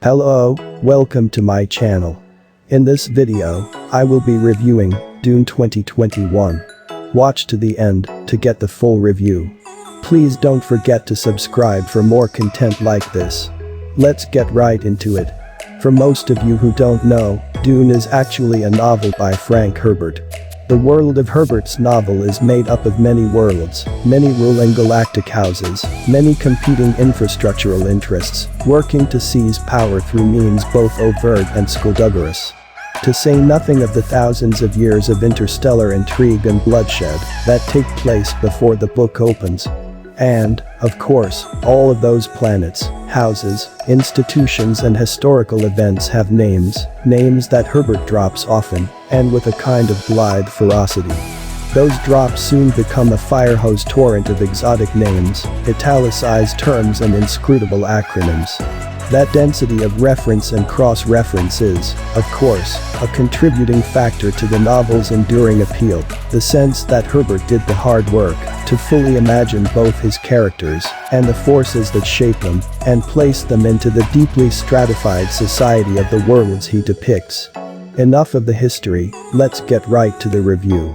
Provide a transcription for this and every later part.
Hello, welcome to my channel. In this video, I will be reviewing Dune 2021. Watch to the end to get the full review. Please don't forget to subscribe for more content like this. Let's get right into it. For most of you who don't know, Dune is actually a novel by Frank Herbert. The world of Herbert's novel is made up of many worlds, many ruling galactic houses, many competing infrastructural interests, working to seize power through means both overt and skullduggerous. To say nothing of the thousands of years of interstellar intrigue and bloodshed that take place before the book opens. And, of course, all of those planets, houses, institutions and historical events have names that Herbert drops often, and with a kind of blithe ferocity. Those drops soon become a firehose torrent of exotic names, italicized terms and inscrutable acronyms. That density of reference and cross-reference is, of course, a contributing factor to the novel's enduring appeal, the sense that Herbert did the hard work to fully imagine both his characters and the forces that shape them and place them into the deeply stratified society of the worlds he depicts. Enough of the history, let's get right to the review.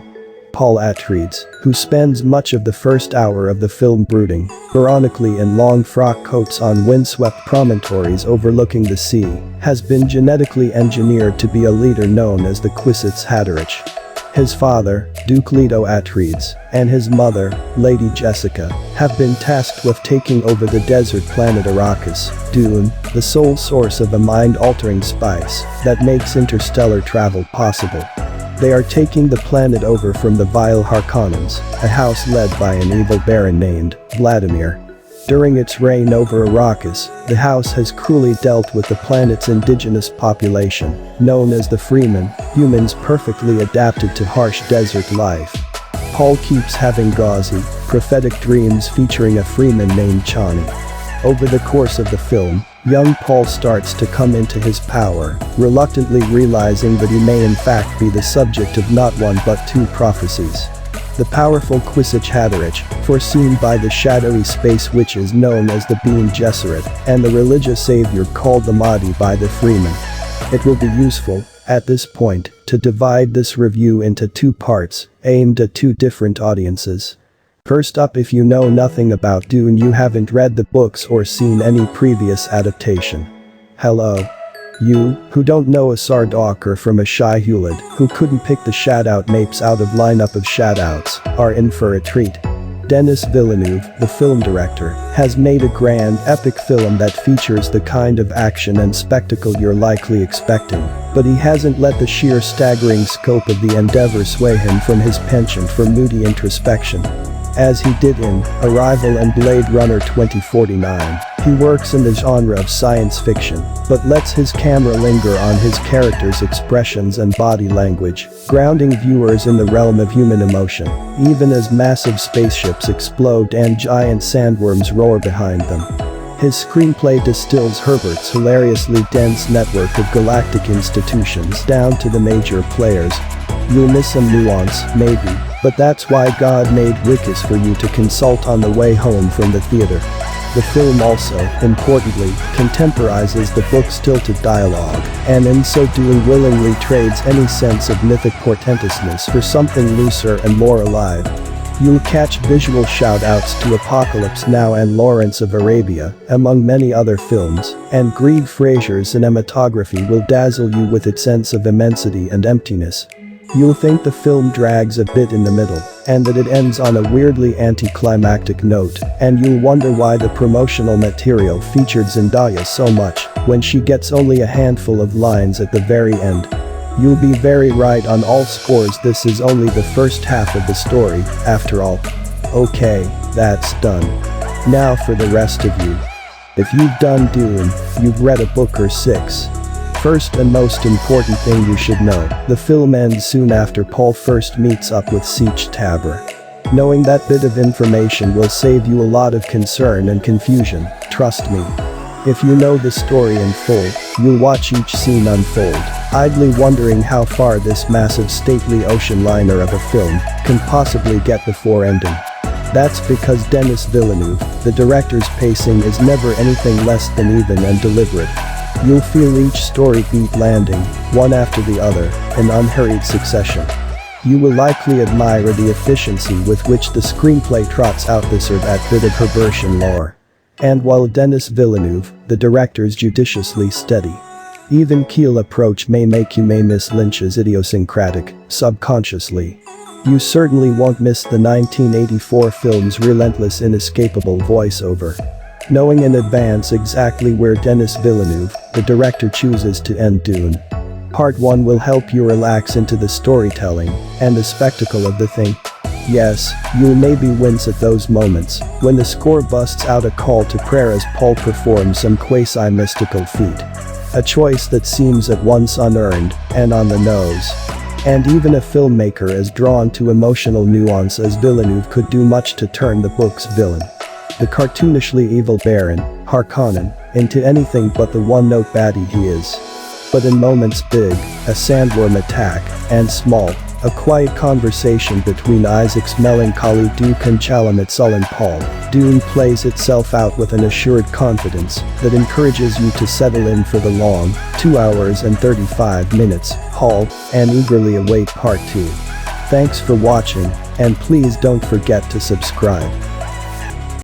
Paul Atreides, who spends much of the first hour of the film brooding, ironically in long frock coats on windswept promontories overlooking the sea, has been genetically engineered to be a leader known as the Kwisatz Haderach. His father, Duke Leto Atreides, and his mother, Lady Jessica, have been tasked with taking over the desert planet Arrakis, Dune, the sole source of a mind-altering spice that makes interstellar travel possible. They are taking the planet over from the vile Harkonnens, a house led by an evil baron named Vladimir. During its reign over Arrakis, the house has cruelly dealt with the planet's indigenous population, known as the Freemen, humans perfectly adapted to harsh desert life. Paul keeps having gauzy, prophetic dreams featuring a Freeman named Chani. Over the course of the film, young Paul starts to come into his power, reluctantly realizing that he may in fact be the subject of not one but two prophecies. The powerful Kwisatz Haderach, foreseen by the shadowy space witches known as the Bene Gesserit, and the religious savior called the Mahdi by the Freemen. It will be useful, at this point, to divide this review into two parts, aimed at two different audiences. First up, if you know nothing about Dune, you haven't read the books or seen any previous adaptation. Hello. You, who don't know a Sardauker from a Shai Hulud, who couldn't pick the shout-out mapes out of lineup of shout-outs, are in for a treat. Denis Villeneuve, the film director, has made a grand, epic film that features the kind of action and spectacle you're likely expecting, but he hasn't let the sheer staggering scope of the endeavor sway him from his penchant for moody introspection. As he did in Arrival and Blade Runner 2049, he works in the genre of science fiction, but lets his camera linger on his characters' expressions and body language, grounding viewers in the realm of human emotion, even as massive spaceships explode and giant sandworms roar behind them. His screenplay distills Herbert's hilariously dense network of galactic institutions down to the major players. You'll miss some nuance, maybe, but that's why God made Wikis for you to consult on the way home from the theater. The film also, importantly, contemporizes the book's tilted dialogue, and in so doing willingly trades any sense of mythic portentousness for something looser and more alive. You'll catch visual shout-outs to Apocalypse Now and Lawrence of Arabia, among many other films, and Greig Fraser's cinematography will dazzle you with its sense of immensity and emptiness. You'll think the film drags a bit in the middle, and that it ends on a weirdly anticlimactic note, and you'll wonder why the promotional material featured Zendaya so much, when she gets only a handful of lines at the very end. You'll be very right on all scores. This is only the first half of the story, after all. Okay, that's done. Now for the rest of you. If you've done Dune, you've read a book or six. First and most important thing you should know, the film ends soon after Paul first meets up with Sietch Tabr. Knowing that bit of information will save you a lot of concern and confusion, trust me. If you know the story in full, you'll watch each scene unfold, idly wondering how far this massive stately ocean liner of a film can possibly get before ending. That's because Denis Villeneuve, the director's pacing is never anything less than even and deliberate. You'll feel each story beat landing, one after the other, in unhurried succession. You will likely admire the efficiency with which the screenplay trots out this or that bit of Herbertian lore. And while Denis Villeneuve, the director's judiciously steady, even-keel approach may miss Lynch's idiosyncratic, subconsciously. You certainly won't miss the 1984 film's relentless inescapable voiceover. Knowing in advance exactly where Denis Villeneuve, the director, chooses to end Dune. Part 1 will help you relax into the storytelling and the spectacle of the thing. Yes, you'll maybe wince at those moments when the score busts out a call to prayer as Paul performs some quasi-mystical feat. A choice that seems at once unearned and on the nose. And even a filmmaker as drawn to emotional nuance as Villeneuve could do much to turn the book's villain, the cartoonishly evil Baron Harkonnen, into anything but the one-note baddie he is. But in moments big, a sandworm attack, and small, a quiet conversation between Isaac's melancholy Duke and Chalamet's sullen Paul, Dune plays itself out with an assured confidence that encourages you to settle in for the long, 2 hours and 35 minutes, haul, and eagerly await Part 2. Thanks for watching, and please don't forget to subscribe.